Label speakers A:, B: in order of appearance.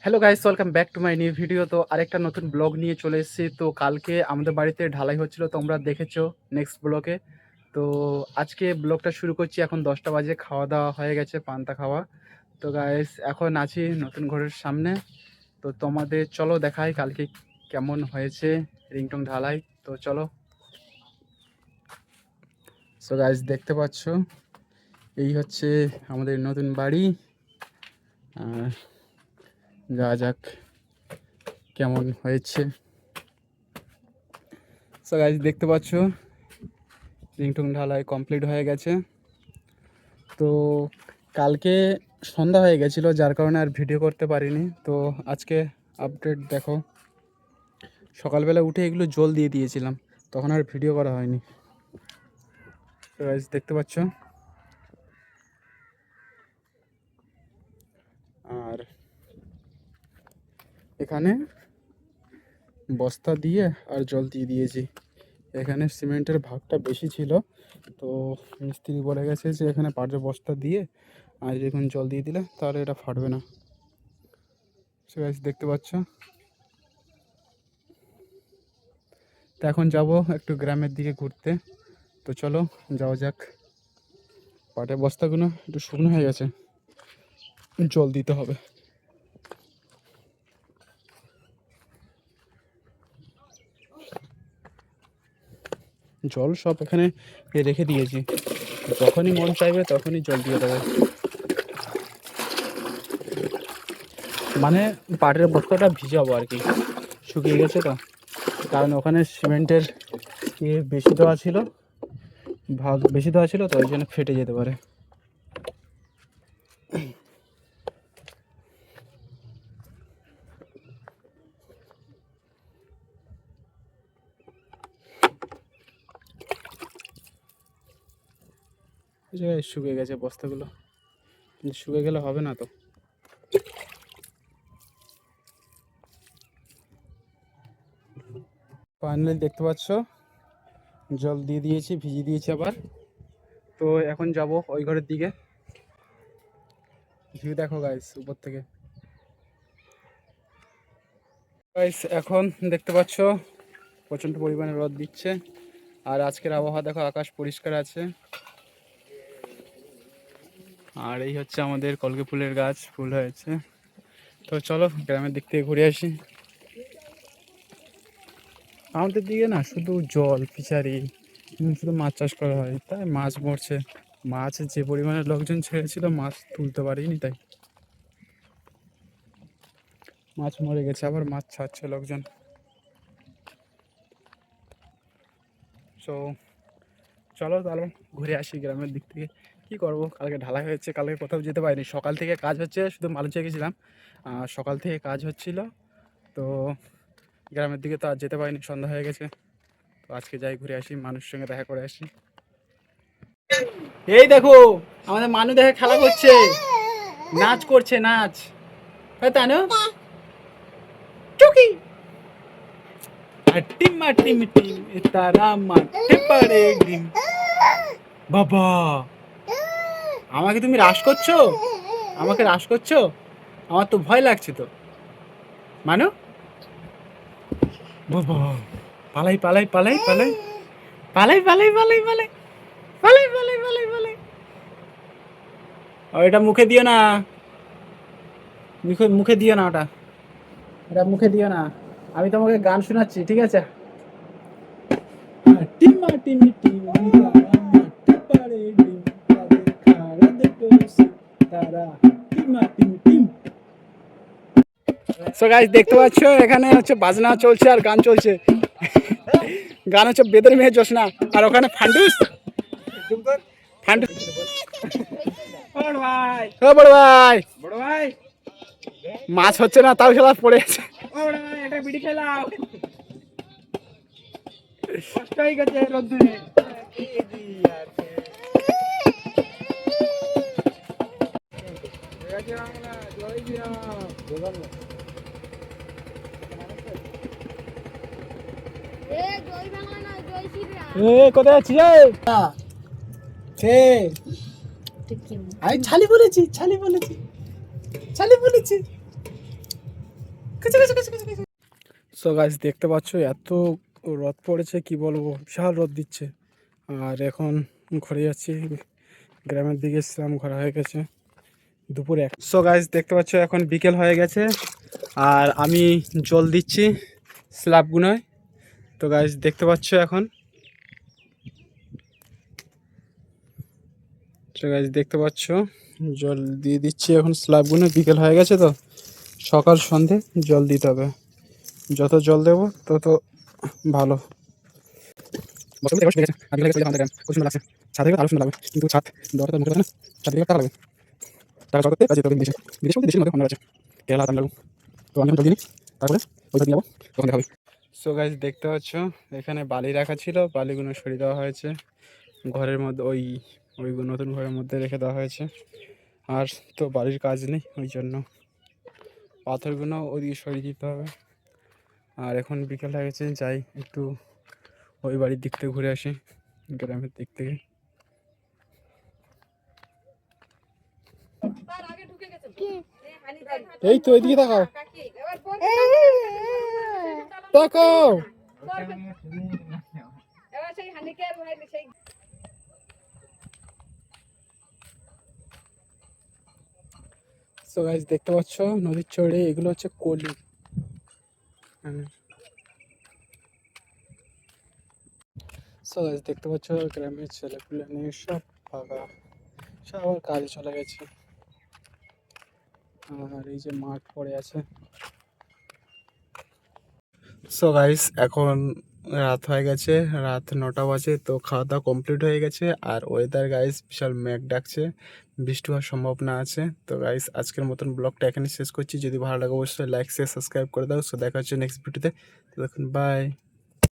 A: Hello guys, welcome back to my new video. তো আরেকটা নতুন ব্লগ নিয়ে চলে এসেছি। তো কালকে আমাদের বাড়িতে ঢালাই হচ্ছিল, তোমরা দেখেছো নেক্সট ব্লগে। তো আজকে ব্লগটা শুরু করছি। এখন 10টা বাজে, খাওয়া দাওয়া হয়ে গেছে, পান্তা খাওয়া। তো গাইস এখন আছি নতুন ঘরের সামনে। তো তোমাদের চলো দেখাই কালকে কেমন হয়েছে রিংটং ঢালাই। তো চলো। সো গাইস দেখতে পাচ্ছ, এই হচ্ছে আমাদের নতুন বাড়ি। আর যা যাক কেমন হয়েছে। সো গাইস দেখতে পাচ্ছ রিংটং ঢালাই কমপ্লিট হয়ে গেছে। তো কালকে সন্ধ্যা হয়ে গেছিলো, যার কারণে আর ভিডিও করতে পারিনি। তো আজকে আপডেট দেখো, সকালবেলা উঠে এগুলো জল দিয়ে দিয়েছিলাম, তখন আর ভিডিও করা হয়নি। তো গাইস দেখতে পাচ্ছ, আর এখানে বস্তা দিয়ে আর জল দিয়ে দিয়েছি। এখানে সিমেন্টের ভাগটা বেশি ছিল, তো মিস্ত্রি বলে গেছে যে এখানে পাটের বস্তা দিয়ে আর যখন জল দিয়ে দিলে তাহলে এটা ফাটবে না। সো গাইস দেখতে পাচ্ছ। তো এখন যাব একটু গ্রামের দিকে ঘুরতে। তো চলো যাওয়া যাক। পাটের বস্তাগুলো একটু শুকনো হয়ে গেছে, জল দিতে হবে। জল সব এখানে রেখে দিয়েছি, যখনই মন চাইবে তখনই জল দিয়ে দেবে। মানে পাটের বস্তাটা ভিজাবো আর কি, শুকিয়ে গেছে তো, কারণ ওখানে সিমেন্টের বেশি দেওয়া ছিল, ভাগ বেশি দেওয়া ছিল, তো ওই জন্য ফেটে যেতে পারে। এই জায়গায় শুকিয়ে গেছে বস্তাগুলো, কিন্তু শুকিয়ে গেলে হবে না তো। ফাইনালি দেখতে পাচ্ছ জল দিয়ে দিয়েছি, ভিজিয়ে দিয়েছি আবার। তো এখন যাব ওই ঘরের দিকে। ভিউ দেখো গাইস উপর থেকে। গাইস এখন দেখতে পাচ্ছ প্রচণ্ড পরিমাণে রোদ দিচ্ছে, আর আজকের আবহাওয়া দেখো, আকাশ পরিষ্কার আছে। আর এই হচ্ছে আমাদের কলকে ফুলের গাছ, ফুল হয়েছে। তো চলো গ্রামের দিক থেকে ঘুরে আসি। আমাদের দিকে না শুধু জল, ফিশারি, শুধু মাছ চাষ করা হয়, তাই মাছ মরছে। মাছ যে পরিমাণে লোকজন ছেড়েছিল, মাছ তুলতে পারিনি, তাই মাছ মরে গেছে, আবার মাছ ছাড়ছে লোকজন। সো চলো তাহলে ঘুরে আসি গ্রামের দিক থেকে। কী করবো, কালকে ঢালাই হয়েছে, কালকে কোথাও যেতে পারিনি। সকাল থেকে কাজ হচ্ছে, শুধু মালুচে গেছিলাম, সকাল থেকে কাজ হচ্ছিল। তো গ্রামের দিকে তো আর যেতে পারিনি, সন্ধ্যা হয়ে গেছে। তো আজকে যাই, ঘুরে আসি, মানুষের সঙ্গে দেখা করে আসি। এই দেখো আমাদের মানু দেখে খেলা করছে, নাচ করছে, নাচ। তাই না? চুকি টিম টিম টিম তারা মারতে পারে ডিম। বাবা, আমাকে তুমি রাশ করছো? আমাকে রাশ করছো? আমার তো ভয় লাগছে তো। মানু বাবা, পালাই পালাই পালাই পালাই পালাই পালাই পালাই পালাই পালাই পালাই পালাই পালাই। এটা মুখে দিও না, মুখে মুখে দিও না, ওটা এটা মুখে দিও না। আমি তোমাকে গান শোনাচ্ছি, ঠিক আছে? টিমা টিমি টিম তারা মারতে পারে ডিম, তাদের খাড়া দেখো তারা টিমা টিম টিম। সো গাইস দেখতে পাচ্ছ এখানে হচ্ছে বাজনা চলছে আর গান চলছে। গান হচ্ছে বেদের মেয়ে জোসনা, আর ওখানে ফান্ডুস ফান্ডুস। বড় ভাই, ও বড় ভাই, বড় ভাই, মাছ হচ্ছে না, তাও খেলা পড়ে আছে। বড় ভাই একটা বিড়ি খেলাও, কষ্ট হয়ে গেছে রোদ্দুরে। কোথায় আছিস? আমি ছালি বলেছি, ছালি বলেছি, ছালি বলেছি। সো গাইস দেখতে পাচ্ছ এত রোদ পড়েছে কি বলবো, বিশাল রোদ দিচ্ছে। আর এখন ঘরে যাচ্ছি, গ্রামের দিকে এসেছিলাম, ঘোরা হয়ে গেছে দুপুরে। সো গাইস দেখতে পাচ্ছ এখন বিকেল হয়ে গেছে আর আমি জল দিচ্ছি স্ল্যাবগুলোয়। তো গাইস দেখতে পাচ্ছ এখন, তো গাইস দেখতে পাচ্ছ জল দিয়ে দিচ্ছি এখন স্ল্যাবগুলো। বিকেল হয়ে গেছে তো, সকাল সন্ধে জল দিতে হবে, যত জল দেবো তত ভালো। ছাদে আরো সুন্দর লাগবে, কিন্তু ছাদ দেওয়াটা তো মুখে থাকে না, ছাদ দিকে টাকা লাগবে, টাকা জল করতে কাজে যেতে হবে বিদেশে। বিদেশ বলতে দেশের মধ্যে অন্য আছে, কেরালা তামিলনাড়ু। তো আমি এখন জল দিই, তারপরে ওইটা দিয়ে যাবো, তখন দেখা হবে। সো গাইস দেখতে পাচ্ছ এখানে বালি রাখা ছিল, বালিগুলো সরিয়ে দেওয়া হয়েছে ঘরের মধ্যে, ওই নতুন ঘরের মধ্যে রেখে দেওয়া হয়েছে। আর তো বাড়ির কাজ নেই, ওই জন্য পাথরগুলো ওইদিকে সরিয়ে দিতে হবে। আর এখন বিকেল হয়ে গেছে, যাই একটু ওই বাড়ির দিক থেকে ঘুরে আসি, গ্রামের দিক থেকে। এই তো এইদিকে তাকাও, তাকাও। সো গাইস দেখতে পাচ্ছ নদীর চড়ে, এগুলো হচ্ছে কলি। সো গাইস দেখতে পাচ্ছ গ্রামের ছেলেপুলে নিয়ে সব ফাঁকা, সব আবার কাজে চলে গেছে। আর এই যে মাঠ পড়ে আছে। সো গাইস এখন রাত হয়ে গেছে, রাত 9টা বাজে। তো খাওয়া দাওয়া কমপ্লিট হয়ে গেছে। আর ওয়েদার গাইস বিশাল মেঘ ডাকছে, বৃষ্টি হওয়ার সম্ভাবনা আছে। তো গাইস আজকের মতন ব্লগটা এখানে শেষ করছি। যদি ভালো লাগে অবশ্যই লাইক শেয়ার সাবস্ক্রাইব করে দাও। সো দেখা হচ্ছে নেক্সট ভিডিওতে। তো দেখুন, বাই।